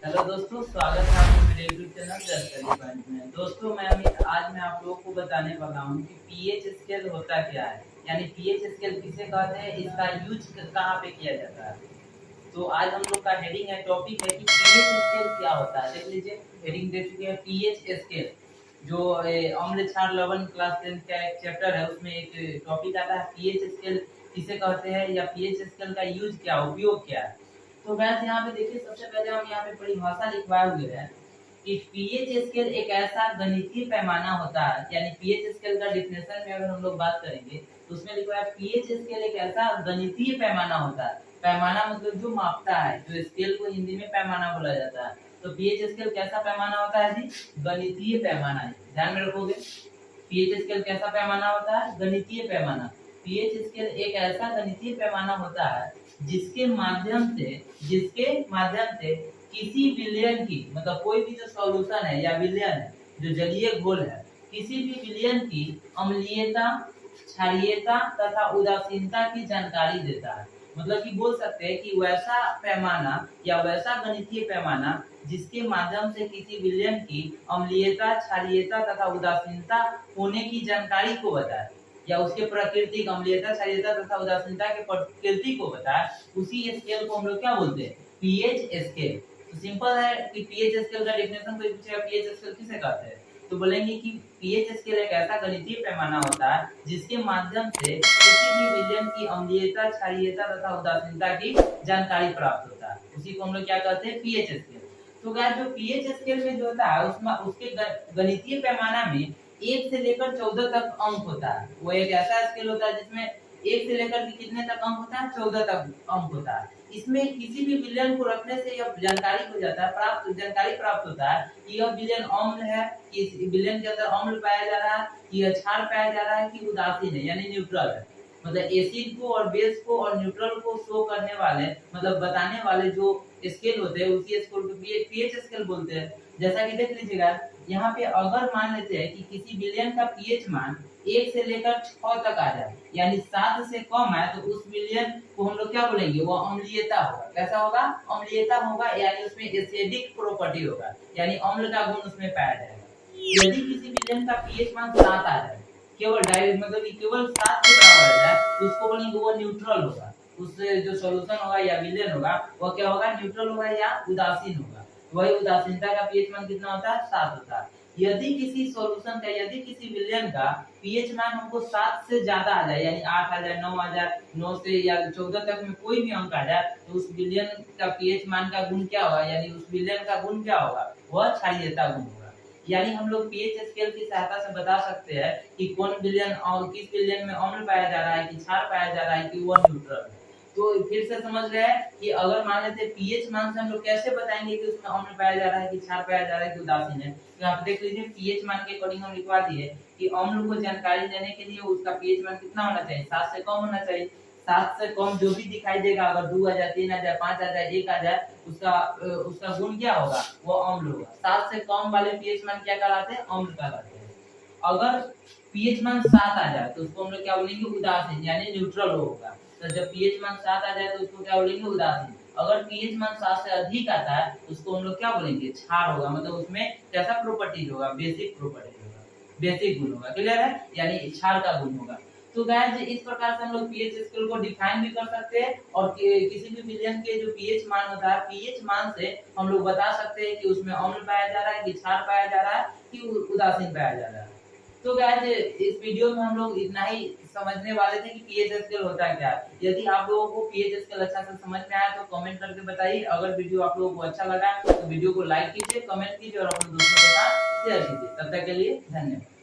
Hello दोस्तों, स्वागत है आपका मेरे YouTube channel just study point में। दोस्तों आज मैं आप लोगों को बताने वाला हूँ कि पीएच स्केल होता क्या है, यानी पीएच स्केल किसे कहते हैं, इसका यूज कहाँ पे किया जाता है। तो आज हम लोग का हेडिंग है, टॉपिक है कि पीएच स्केल क्या होता है। देख लीजिए, हेडिंग दे चुके हैं पीएच स्केल, जो अम्ल क्षार लवण क्लास 10 का एक चैप्टर है, उसमें एक टॉपिक आता है पीएच स्केल किसे कहते हैं या पीएच स्केल का यूज क्या, उपयोग क्या है। तो गैस यहाँ पे देखिए, सबसे पहले हम यहाँ पे परिभाषा लिखवाए हुए हैं कि पीएच स्केल एक ऐसा गणितीय पैमाना होता है, यानी पीएच स्केल का डिफिनेशन में अगर हम लोग बात करेंगे तो उसमें लिखा है पीएच स्केल एक ऐसा गणितीय पैमाना होता है। पैमाना मतलब जो मापता है, जो स्केल को हिंदी में पैमाना बोला जाता है। तो पीएच स्केल कैसा पैमाना होता है जी? गणितीय पैमाना है, ध्यान में रखोगे। पीएच स्केल कैसा पैमाना होता है? गणितीय पैमाना। पीएच स्केल एक ऐसा गणितीय पैमाना होता है जिसके माध्यम से किसी विलयन की, मतलब कोई भी जो सॉल्यूशन है या विलयन है, जो जलीय घोल है, किसी भी विलयन की अम्लीयता, क्षारीयता तथा उदासीनता की जानकारी देता है। मतलब कि बोल सकते हैं कि वैसा पैमाना या वैसा गणितीय पैमाना जिसके माध्यम से किसी विलयन की अम्लीयता, क्षारीयता तथा उदासीनता होने की जानकारी को बताए, या उसके प्राकृतिक अम्लीयता, क्षारीयता तथा उदासीनता के प्रकृति को बताए, उसी स्केल को हम लोग क्या बोलते हैं? PH scale. तो सिंपल है कि पीएच स्केल का डेफिनेशन कोई पूछेगा पीएच स्केल किसे कहते हैं, तो बोलेंगे कि पीएच स्केल एक ऐसा गणितीय पैमाना होता है जिसके माध्यम से किसी भी विलयन की अम्लीयता, क्षारीयता तथा उदासीनता की जानकारी प्राप्त होता है। उसी को हम लोग क्या कहते हैं? PH scale. तो गाइस, जो पीएच स्केल में जो होता है उसमें उसके गणितीय पैमाना में 1 से लेकर 14 तक अंक होता है। वो एक ऐसा स्केल होता है जिसमें 1 से लेकर कितने तक अंक होता है? 14 तक अंक होता है। इसमें किसी भी विलयन को रखने से यह जानकारी हो जाता है, जानकारी प्राप्त होता है कि यह विलयन अम्ल है, कि इस विलयन के अंदर अम्ल पाया जा रहा है, कि यह क्षार पाया जा रहा है, कि उदासीन है यानी न्यूट्रल है। मतलब एसिड को और बेस को और न्यूट्रल को शो करने वाले, मतलब बताने वाले जो स्केल होते हैं उसी स्केल को पीएच स्केल बोलते हैं। जैसा कि देख लीजिएगा, यहाँ पे अगर मान लेते हैं कि किसी विलयन का पीएच मान 1 से लेकर 6 तक आ जाए, यानी 7 से कम है, तो उस विलयन को हम लोग क्या बोलेंगे? वो अम्लीयता होगा। कैसा होगा? अम्लीयता होगा, यानी उसमें एसिडिक प्रॉपर्टी होगा, यानी अम्ल का गुण उसमें पाया जाएगा। यदि किसी विलयन का पीएच मान 7 आ जाए, केवल मतलब केवल 7 के बराबर आ जाए, तो उसको बोलेंगे वो न्यूट्रल होगा। उससे जो सॉल्यूशन होगा या विलयन होगा वो क्या होगा? न्यूट्रल होगा या उदासीन होगा। वही उदासीनता का पीएच मान कितना होता है? 7 होता है। यदि किसी सॉल्यूशन का, यदि किसी विलयन का पीएच मान हमको 7 से ज्यादा आ जाए, यानी 8 आ जाए, 9 आ जाए, 9 से या 14 तक में कोई भी अंक आ जाए, तो उस विलयन का पीएच मान का गुण क्या होगा? यानी उस विलयन का गुण क्या होगा? वह क्षारीयता गुण होगा। यानी हम लोग पीएच स्केल की सहायता से बता सकते हैं कि कौन विलयन और किस विलयन में अम्ल पाया जा रहा है, कि क्षार पाया जा रहा है, कि वह न्यूट्रल है। तो फिर से समझ गए कि अगर मान लेते हैं पीएच मान से हम लोग कैसे बताएंगे कि उसमें अम्ल पाया जा रहा है, कि क्षार पाया जा रहा है, कि उदासीन है। तो आप देख लीजिए, पीएच मान के अकॉर्डिंग हम लिखवा दिए कि अम्ल को जानकारी देने के लिए उसका पीएच मान कितना होना चाहिए? 7 से कम होना चाहिए। 7 से कम जो भी दिखाई देगा, अगर 2 आ जाए, 3 आ जाए, 5 आ जाए, 1 आ जाए, उसका गुण क्या होगा? वो अम्ल होगा। 7 से कम वाले पीएच मान क्या कहलाते हैं? अम्ल कहलाते हैं। अगर पीएच मान 7 आ जाए तो उसको हम लोग क्या बोलेंगे? उदासीन, यानी न्यूट्रल होगा। तो जब पीएच मान 7 आ जाए तो उसको क्या बोलेंगे? उदासीन। अगर पीएच मान 7 से अधिक आता है तो उसको हम लोग क्या बोलेंगे? क्षार होगा। मतलब उसमें कैसा प्रॉपर्टीज होगा? बेसिक प्रॉपर्टीज होगा, बेसिक गुण होगा। क्लियर है? यानी क्षार का गुण होगा। तो गाइस, इस प्रकार से हम लोग पीएच स्केल को डिफाइन भी कर सकते हैं, और किसी भी विलयन के जो पीएच मान होता है, पीएच मान से हम लोग बता सकते हैं कि उसमें अम्ल पाया जा रहा है, कि क्षार पाया जा रहा है, कि उदासीन पाया जा रहा है। तो गाइस, इस वीडियो में हम लोग इतना ही समझने वाले थे कि पीएच स्केल होता क्या है। यदि आप लोगों को पीएच स्केल अच्छा से समझ में आया तो कमेंट करके बताइए। अगर वीडियो आप लोगों को अच्छा लगा तो वीडियो को लाइक कीजिए, कमेंट कीजिए और अपने दोस्तों के साथ शेयर कीजिए। तब तक के लिए धन्यवाद।